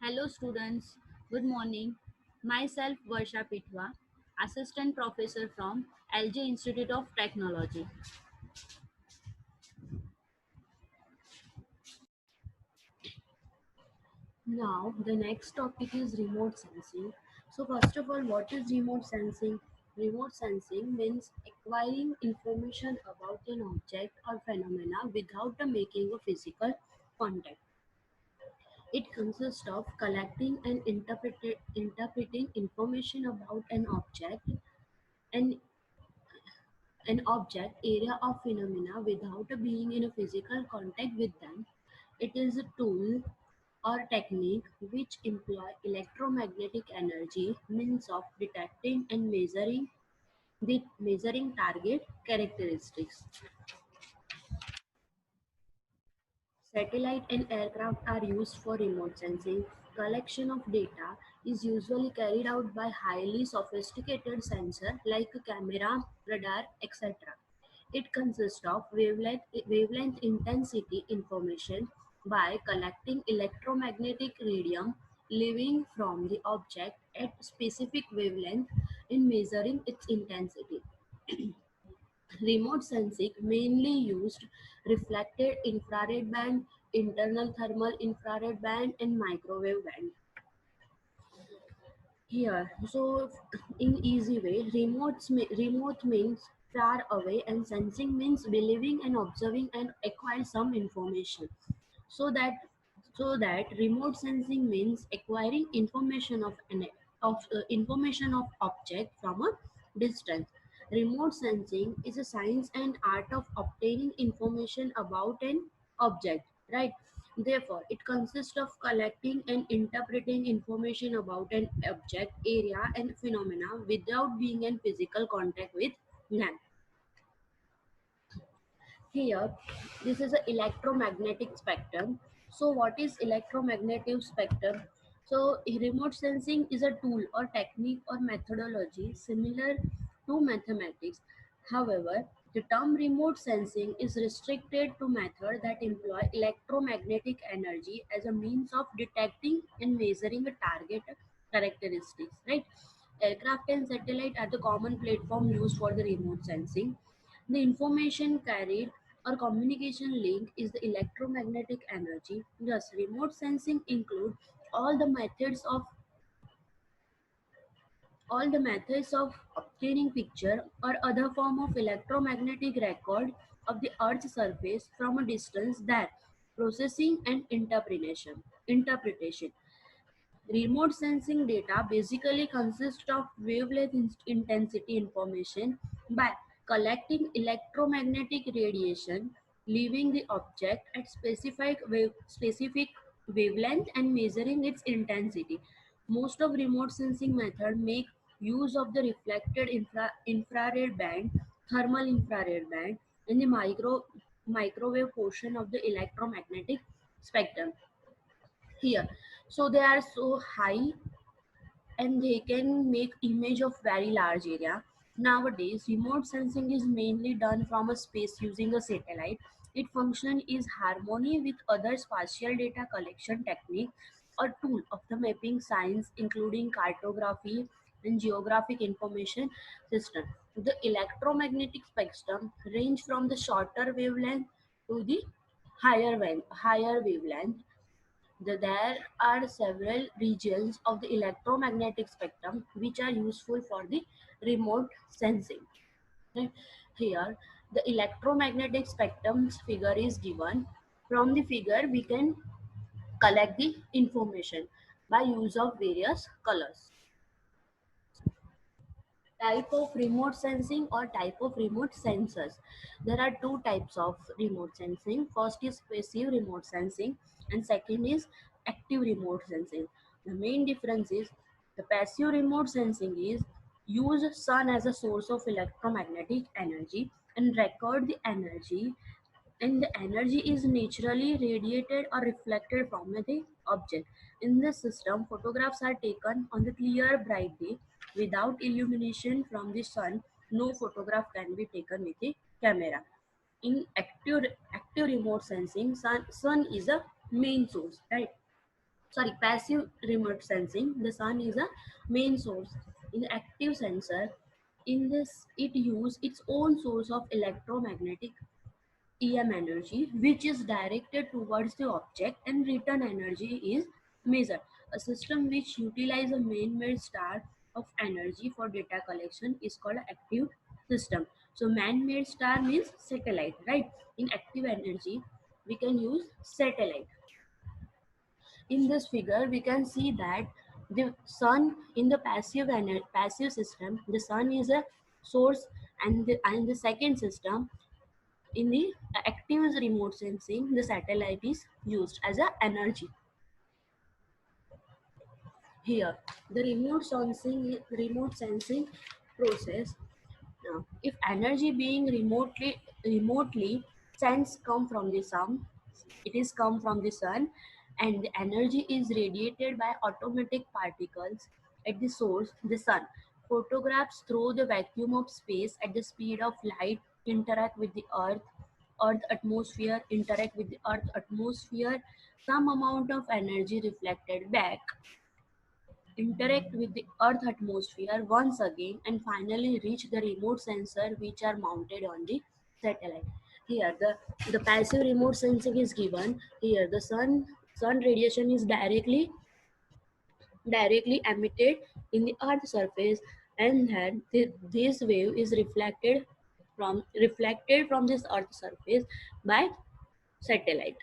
Hello students, good morning. Myself Varsha Pitwa, Assistant Professor from LG Institute of Technology. Now, the next topic is remote sensing. So, first of all, what is remote sensing? Remote sensing means acquiring information about an object or phenomena without the making of physical contact. It consists of collecting and interpreting information about an, an object, area, or phenomena without being in a physical contact with them. It is a tool or technique which employ electromagnetic energy means of detecting and measuring target characteristics. Satellite and aircraft are used for remote sensing. Collection of data is usually carried out by highly sophisticated sensor like a camera, radar, etc. It consists of wavelength intensity information by collecting electromagnetic radium leaving from the object at specific wavelength in measuring its intensity. Remote sensing mainly used reflected infrared band, internal thermal infrared band, and microwave band. Here, so in easy way, remote means far away, and sensing means believing and observing and acquire some information. So that remote sensing means acquiring information of object from a distance. Remote sensing is a science and art of obtaining information about an object, right? Therefore, it consists of collecting and interpreting information about an object, area, and phenomena without being in physical contact with them. Here, this is an electromagnetic spectrum. So, what is electromagnetic spectrum? So, remote sensing is a tool or technique or methodology similar to mathematics. However, the term remote sensing is restricted to methods that employ electromagnetic energy as a means of detecting and measuring a target characteristics. Right? Aircraft and satellite are the common platform used for the remote sensing. The information carried or communication link is the electromagnetic energy. Thus, remote sensing include all the methods of obtaining picture or other form of electromagnetic record of the Earth's surface from a distance that processing and interpretation. Remote sensing data basically consists of wavelength intensity information by collecting electromagnetic radiation, leaving the object at specific wavelength and measuring its intensity. Most of remote sensing method make use of the reflected infrared band, thermal infrared band, and the microwave portion of the electromagnetic spectrum. Here, so they are so high and they can make image of very large area. Nowadays, remote sensing is mainly done from a space using a satellite. Its function is harmony with other spatial data collection technique or tool of the mapping science, including cartography and geographic information system. The electromagnetic spectrum range from the shorter wavelength to the higher wavelength. There are several regions of the electromagnetic spectrum which are useful for the remote sensing. Right? Here, the electromagnetic spectrum's figure is given. From the figure, we can collect the information by use of various colors. Type of remote sensing or type of remote sensors. There are two types of remote sensing. First is passive remote sensing and second is active remote sensing. The main difference is the passive remote sensing is use sun as a source of electromagnetic energy and record the energy, and the energy is naturally radiated or reflected from the object. In this system, photographs are taken on the clear bright day without illumination from the sun. No photograph can be taken with a camera. In active remote sensing, sun is a main source, right? passive remote sensing, the sun is a main source. In the active sensor, in this it use its own source of electromagnetic EM energy, which is directed towards the object, and return energy is measured. A system which utilizes a man-made star of energy for data collection is called an active system. So man-made star means satellite, right? In active energy, we can use satellite. In this figure, we can see that the sun in the passive system, the sun is a source, and the second system in the active remote sensing, the satellite is used as a energy. Here, the remote sensing process. Now, if energy being remotely sensed come from the sun, it is come from the sun, and the energy is radiated by automatic particles at the source, the sun. Photographs through the vacuum of space at the speed of light interact with the earth atmosphere, interact with the earth atmosphere, some amount of energy reflected back, interact with the earth atmosphere once again, and finally reach the remote sensor which are mounted on the satellite. Here the passive remote sensing is given. Here the sun radiation is directly emitted in the earth surface, and then this wave is reflected from this earth surface by satellite.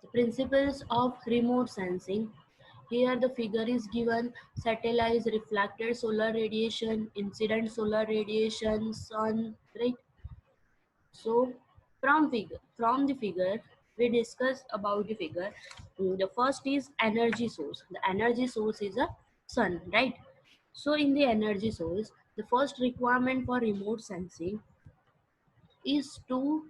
The principles of remote sensing. Here the figure is given: satellites, reflected solar radiation, incident solar radiation, sun, right? So from the figure, we discuss about the figure. The first is energy source. The energy source is a sun, right? So in the energy source, the first requirement for remote sensing is to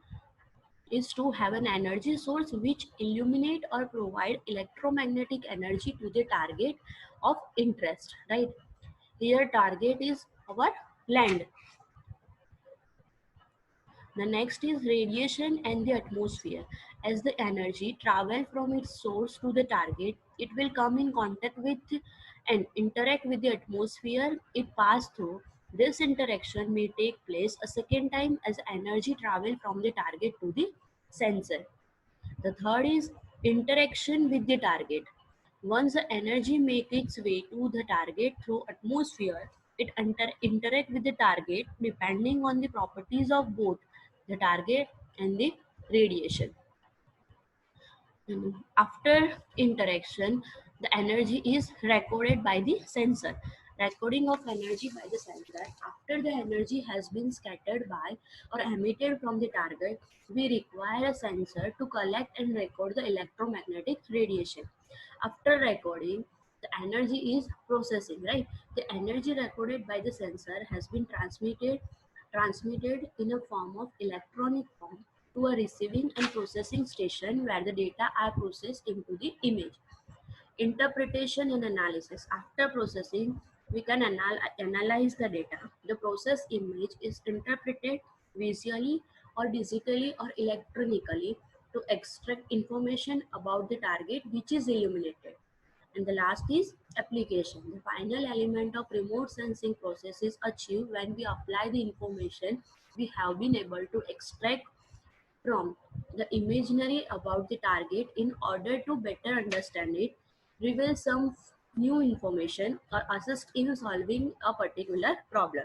have an energy source which illuminate or provide electromagnetic energy to the target of interest, right? Here target is our land. The next is radiation and the atmosphere. As the energy travel from its source to the target, it will come in contact with and interact with the atmosphere it passed through. This interaction may take place a second time as energy travel from the target to the sensor. The third is interaction with the target. Once the energy makes its way to the target through atmosphere, it interact with the target depending on the properties of both the target and the radiation. After interaction, the energy is recorded by the sensor. Recording of energy by the sensor. After the energy has been scattered by or emitted from the target, we require a sensor to collect and record the electromagnetic radiation. After recording, the energy is processing, right? The energy recorded by the sensor has been transmitted in a form of electronic form to a receiving and processing station where the data are processed into the image. Interpretation and analysis. After processing, we can analyze the data. The processed image is interpreted visually or digitally or electronically to extract information about the target which is illuminated. And the last is application. The final element of remote sensing process is achieved when we apply the information we have been able to extract from the imaginary about the target in order to better understand it, reveal some new information, or assist in solving a particular problem.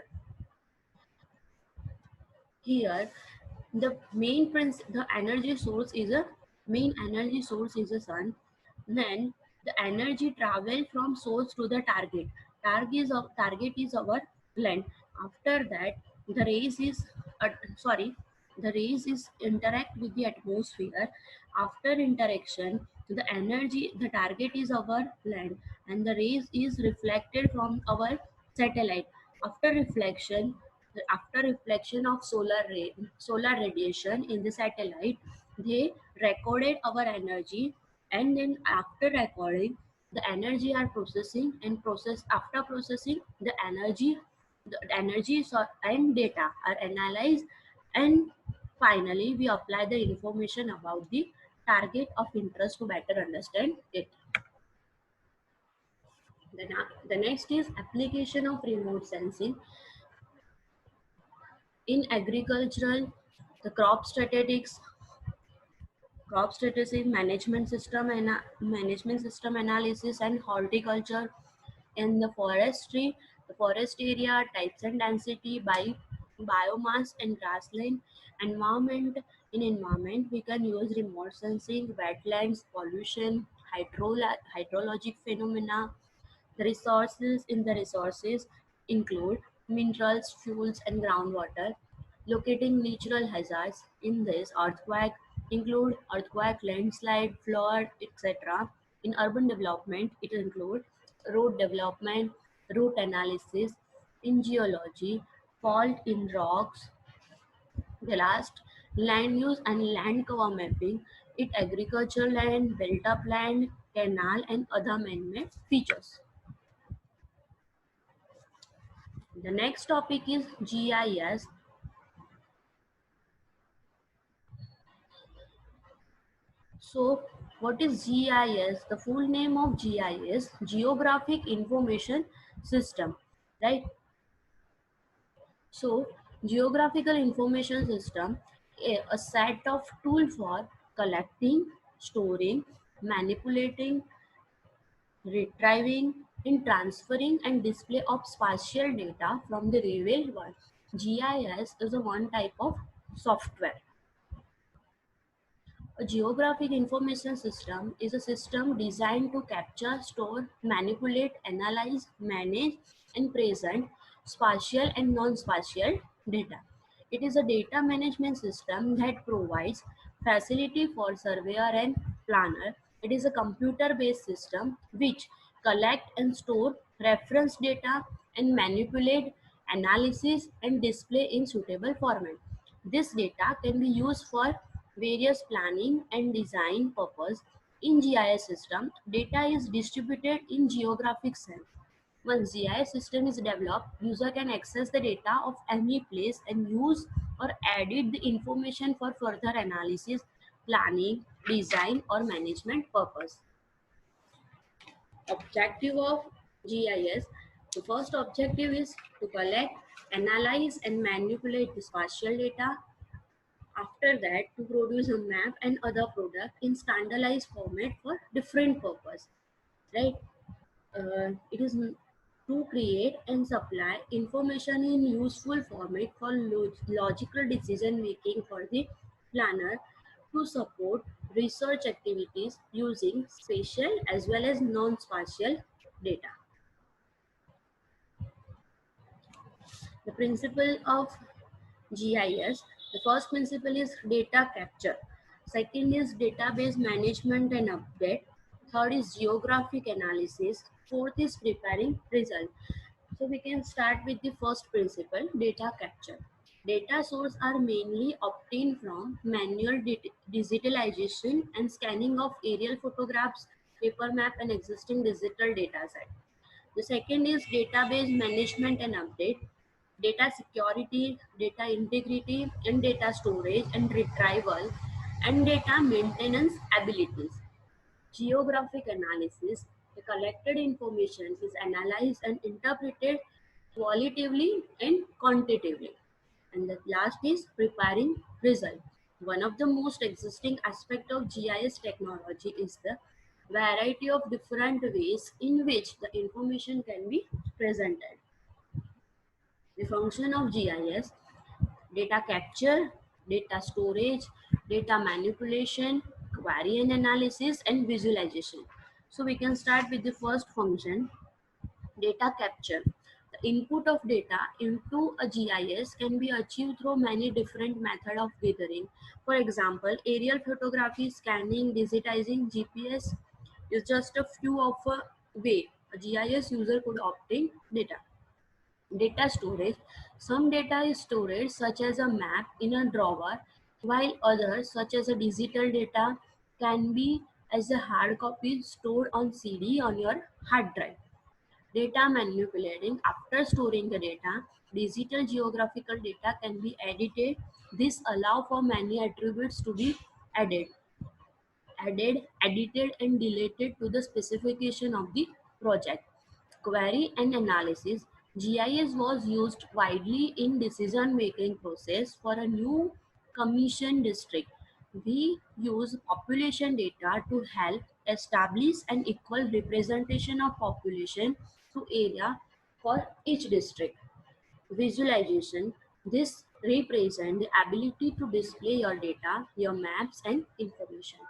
Here, the energy source is a main energy source is the sun. Then the energy travel from source to the target. Target is our land. After that, the rays is sorry, the rays is interact with the atmosphere. After interaction, the target is our land, and the rays is reflected from our satellite. After reflection, of solar radiation in the satellite, they recorded our energy, and then after recording, the energy are processing and process after processing and data are analyzed, and finally we apply the information about the target of interest to better understand it. The next is application of remote sensing in agricultural, the crop statistics, management system analysis, and horticulture. In the forestry, the forest area, types and density by biomass and grassland. Environment, in environment, we can use remote sensing, wetlands, pollution, hydrologic phenomena. The resources in the resources include minerals, fuels, and groundwater. Locating natural hazards in this earthquake include earthquake, landslide, flood, etc. In urban development, it includes road development, route analysis. In geology, fault in rocks. The last, land use and land cover mapping. It agricultural land, built up land, canal, and other man-made features. The next topic is GIS. So, what is GIS? The full name of GIS, Geographic Information System, right? So, Geographical Information System, a set of tools for collecting, storing, manipulating, retrieving, and transferring and display of spatial data from the real world. GIS is a one type of software. A geographic information system is a system designed to capture, store, manipulate, analyze, manage, and present spatial and non-spatial data. It is a data management system that provides facility for surveyor and planner. It is a computer-based system which collect and store reference data and manipulate, analysis, and display in suitable format. This data can be used for various planning and design purpose. In GIS system, data is distributed in geographic sense. Once GIS system is developed, user can access the data of any place and use or edit the information for further analysis, planning, design, or management purpose. Objective of GIS. The first objective is to collect, analyze, and manipulate the spatial data. After that, to produce a map and other product in standardized format for different purpose, right? It is to create and supply information in useful format for logical decision making for the planner, to support research activities using spatial as well as non-spatial data. The principle of GIS. The first principle is data capture. Second is database management and update. Third is geographic analysis. Fourth is preparing result. So we can start with the first principle, data capture. Data sources are mainly obtained from manual digitalization and scanning of aerial photographs, paper map, and existing digital data set. The second is database management and update, data security, data integrity, and data storage and retrieval, and data maintenance abilities. Geographic analysis, the collected information is analyzed and interpreted qualitatively and quantitatively. And the last is preparing result. One of the most existing aspect of GIS technology is the variety of different ways in which the information can be presented. The function of GIS: data capture, data storage, data manipulation, query and analysis, and visualization. So we can start with the first function, data capture. The input of data into a GIS can be achieved through many different methods of gathering. For example, aerial photography, scanning, digitizing, GPS is just a few of a way a GIS user could obtain data. Data storage. Some data is stored, such as a map, in a drawer, while others, such as a digital data, can be as a hard copy stored on CD on your hard drive. Data manipulating. After storing the data, digital geographical data can be edited. This allows for many attributes to be added. added, edited and deleted to the specification of the project. Query and analysis. GIS was used widely in decision-making process for a new commission district. We use population data to help establish an equal representation of population to area for each district. Visualization. This represents the ability to display your data, your maps and information.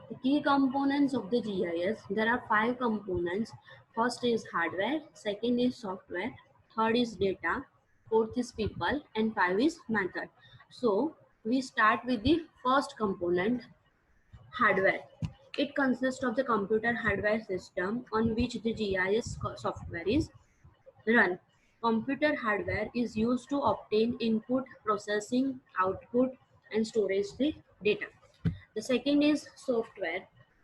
The key components of the GIS, there are 5 components. First is hardware, second is software, third is data, fourth is people, and 5 is method. So we start with the first component, hardware. It consists of the computer hardware system on which the GIS software is run. Computer hardware is used to obtain input, processing, output, and storage the data. The second is software.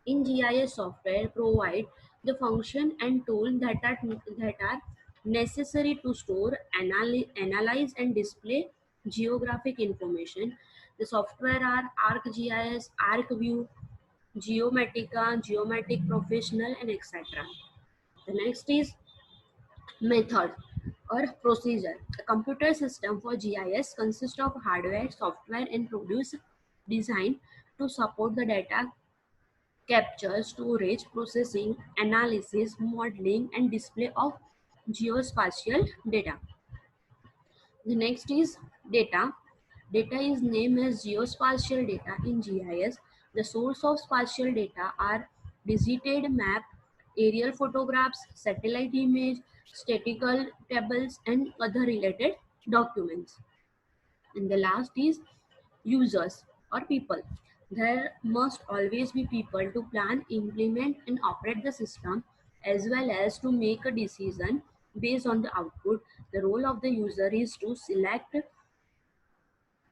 In GIS software, provide the function and tool that are necessary to store, analyze, and display geographic information. The software are ArcGIS, ArcView, Geomatica, Geomatic Professional, and etc. The next is method or procedure. A computer system for GIS consists of hardware, software, and produce designed to support the data capture, storage, processing, analysis, modeling, and display of geospatial data. The next is data. Data is named as geospatial data in GIS. The source of spatial data are digited map, aerial photographs, satellite image, statistical tables, and other related documents. And the last is users or people. There must always be people to plan, implement, and operate the system, as well as to make a decision based on the output. The role of the user is to select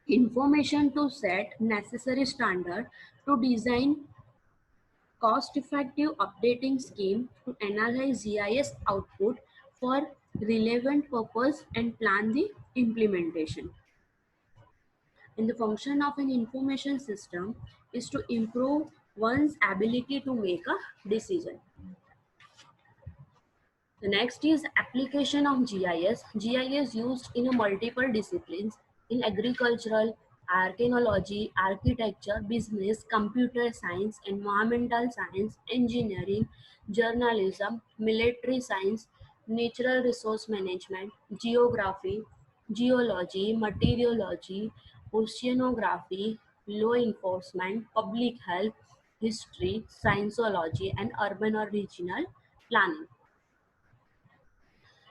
information, to set necessary standard, to design cost-effective updating scheme, to analyze GIS output for relevant purpose, and plan the implementation. And the function of an information system is to improve one's ability to make a decision. The next is application of GIS. GIS used in a multiple disciplines in agricultural, archaeology, architecture, business, computer science, environmental science, engineering, journalism, military science, natural resource management, geography, geology, meteorology, oceanography, law enforcement, public health, history, scienceology, and urban or regional planning.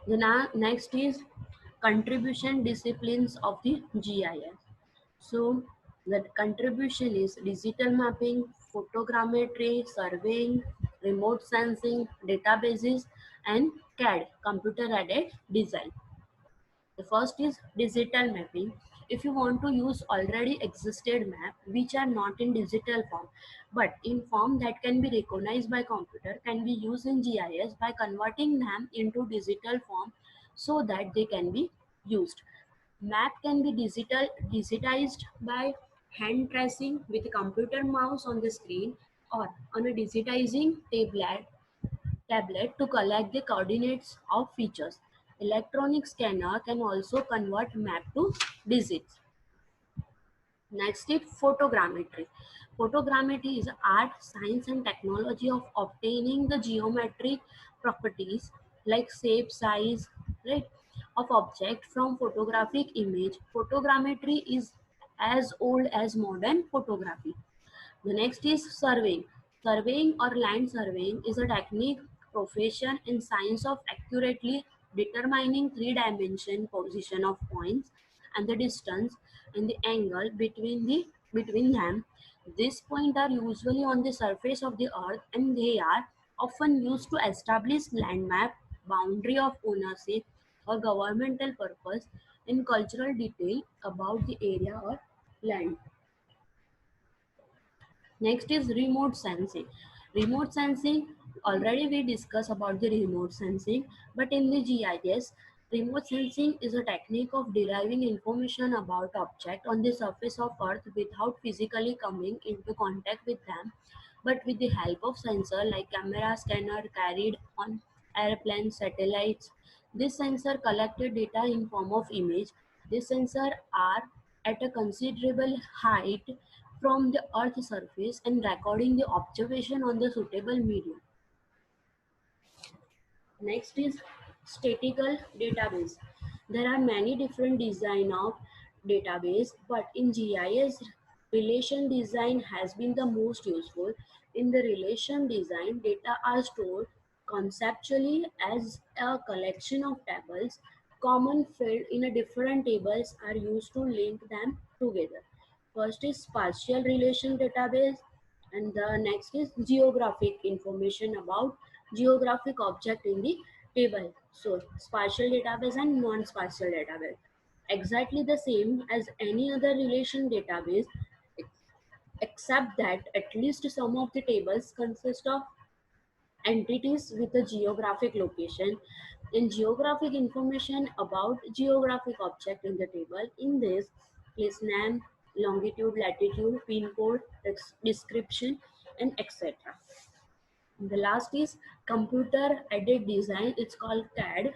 The next is contribution disciplines of the GIS. So the contribution is digital mapping, photogrammetry, surveying, remote sensing, databases, and CAD, computer aided design. The first is digital mapping. If you want to use already existed map which are not in digital form but in form that can be recognized by computer, can be used in GIS by converting them into digital form so that they can be used. Map can be digitized by hand tracing with a computer mouse on the screen or on a digitizing tablet to collect the coordinates of features. Electronic scanner can also convert map to digits. Next is photogrammetry. Photogrammetry is art, science, and technology of obtaining the geometric properties like shape, size, right, of object from photographic image. Photogrammetry is as old as modern photography. The next is surveying. Surveying or land surveying is a technique, profession, and science of accurately determining three-dimension position of points and the distance and the angle between them. These points are usually on the surface of the earth and they are often used to establish land map, boundary of ownership, or governmental purpose in cultural detail about the area or land. Next is remote sensing. Remote sensing, already we discussed about the remote sensing, but in the GIS, Remote sensing is a technique of deriving information about objects on the surface of Earth without physically coming into contact with them, but with the help of sensor like camera, scanner carried on airplanes, satellites. This sensor collected data in form of image. These sensors are at a considerable height from the Earth's surface and recording the observation on the suitable medium. Next is statistical database. There are many different design of database, but in GIS, relation design has been the most useful. In the relation design, data are stored conceptually as a collection of tables. Common field in a different tables are used to link them together. First is spatial relation database, and the next is geographic information about geographic object in the table. So spatial database and non-spatial database. Exactly the same as any other relation database, except that at least some of the tables consist of entities with a geographic location and geographic information about geographic object in the table. In this, place name, longitude, latitude, pin code, description, and etc. The last is computer aided design. It's called CAD.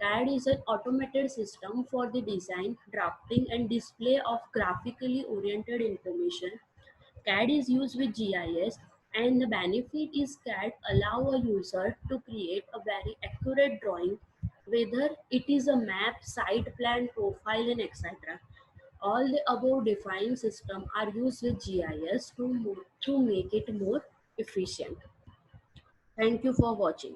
CAD is an automated system for the design, drafting, and display of graphically oriented information. CAD is used with GIS, and the benefit is CAD allow a user to create a very accurate drawing, whether it is a map, site plan, profile, and etc. All the above defined system are used with GIS to make it more efficient. Thank you for watching.